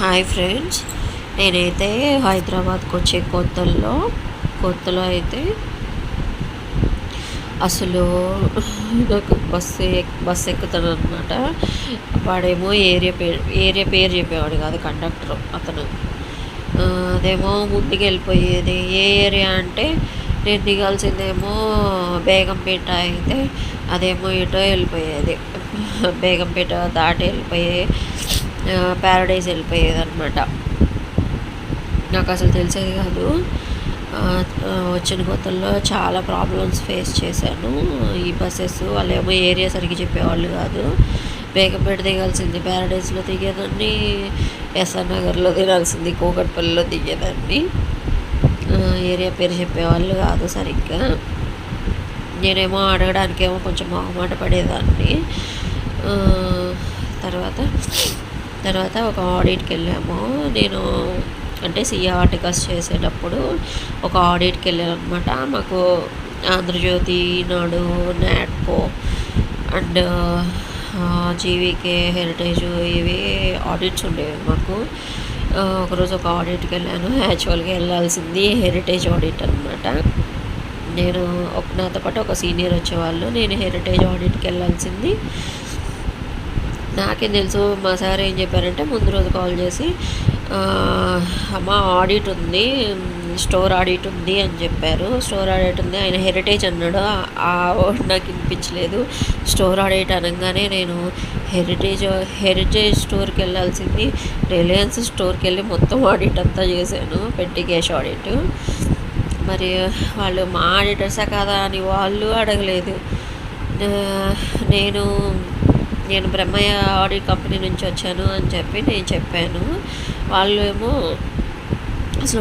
Hi friends, నేనైతే హైదరాబాద్కి వచ్చే కొత్తలో అయితే అసలు నాకు బస్సు ఎక్కుతాను అనమాట. వాడేమో ఏరియా పేరు చెప్పేవాడు కాదు కండక్టర్ అతను. అదేమో ముందుకు వెళ్ళిపోయేది. ఏ ఏరియా అంటే నేను దిగాల్సిందేమో బేగంపేట అయితే అదేమో ఇటో వెళ్ళిపోయేది. బేగంపేట దాటి వెళ్ళిపోయే ప్యారడైజ్ వెళ్ళిపోయేది అనమాట. నాకు అసలు తెలిసేది కాదు. వచ్చిన కొత్తల్లో చాలా ప్రాబ్లమ్స్ ఫేస్ చేశాను. ఈ బస్సెస్ వాళ్ళేమో ఏరియా సరిగ్గా చెప్పేవాళ్ళు కాదు. బేగంపేట దిగాల్సింది ప్యారడైజ్లో దిగేదాన్ని, ఎస్ఆర్ నగర్లో దిగాల్సింది కూకట్పల్లిలో దిగేదాన్ని. ఏరియా పేరు చెప్పేవాళ్ళు కాదు సరిగ్గా. నేనేమో అడగడానికేమో కొంచెం మొహమాట పడేదాన్ని. తర్వాత ఒక ఆడిట్కి వెళ్ళాము. నేను అంటే సీఏ ఆర్టికల్స్ చేసేటప్పుడు ఒక ఆడిట్కి వెళ్ళాను అనమాట. మాకు ఆంధ్రజ్యోతి, ఈనాడు, నాట్కో అండ్ జీవీకే, హెరిటేజ్ ఇవి ఆడిట్స్ ఉండేవి మాకు. ఒకరోజు ఒక ఆడిట్కి వెళ్ళాను. యాక్చువల్గా వెళ్ళాల్సింది హెరిటేజ్ ఆడిట్ అనమాట. నాతో పాటు ఒక సీనియర్ వచ్చేవాళ్ళు. నేను హెరిటేజ్ ఆడిట్కి వెళ్ళాల్సింది. నాకేం తెలుసు, మా సార్ ఏం చెప్పారంటే ముందు రోజు కాల్ చేసి అమ్మ ఆడిట్ ఉంది, స్టోర్ ఆడిట్ ఉంది అని చెప్పారు. స్టోర్ ఆడిట్ ఉంది, ఆయన హెరిటేజ్ అన్నాడు. ఆ వర్డ్ నాకు వినిపించలేదు. స్టోర్ ఆడిట్ అనగానే నేను హెరిటేజ్ స్టోర్కి వెళ్ళాల్సింది రిలయన్స్ స్టోర్కి వెళ్ళి మొత్తం ఆడిట్ అంతా చేశాను, పెట్టి క్యాష్ ఆడిట్. మరి వాళ్ళు మా ఆడిటర్సా కాదా అని వాళ్ళు అడగలేదు. నేను బ్రహ్మయ్య ఆడిట్ కంపెనీ నుంచి వచ్చాను అని చెప్పి నేను చెప్పాను.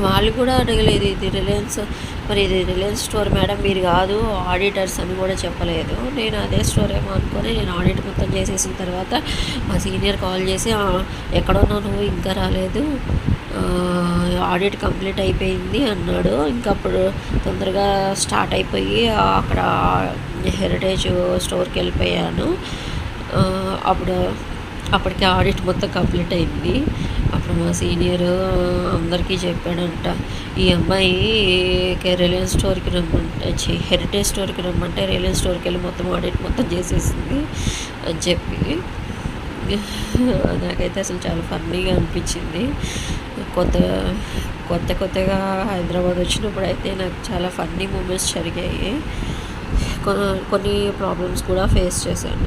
వాళ్ళు కూడా అడగలేదు ఇది రిలయన్స్ స్టోర్ మేడం మీరు కాదు ఆడిటర్స్ అని కూడా చెప్పలేదు. నేను అదే స్టోర్ ఏమో అనుకొని నేను ఆడిట్ మొత్తం చేసేసిన తర్వాత మా సీనియర్ కాల్ చేసి ఎక్కడున్నా నువ్వు ఇంకా రాలేదు, ఆడిట్ కంప్లీట్ అయిపోయింది అన్నాడు. ఇంకా అప్పుడు తొందరగా స్టార్ట్ అయిపోయి అక్కడ హెరిటేజ్ స్టోర్కి వెళ్ళిపోయాను. అప్పటికి ఆడిట్ మొత్తం కంప్లీట్ అయింది. అప్పుడు మా సీనియర్ అందరికీ చెప్పాడంట, ఈ అమ్మాయి రిలయన్స్ స్టోర్కి హెరిటేజ్ స్టోర్కి రమ్మంటే రిలయన్స్ స్టోర్కి వెళ్ళి మొత్తం ఆడిట్ మొత్తం చేసేసింది అని చెప్పి. నాకైతే అసలు చాలా ఫన్నీగా అనిపించింది. కొత్తగా హైదరాబాద్ వచ్చినప్పుడు అయితే నాకు చాలా ఫన్నీ మూమెంట్స్ జరిగాయి. కొన్ని ప్రాబ్లమ్స్ కూడా ఫేస్ చేశాను.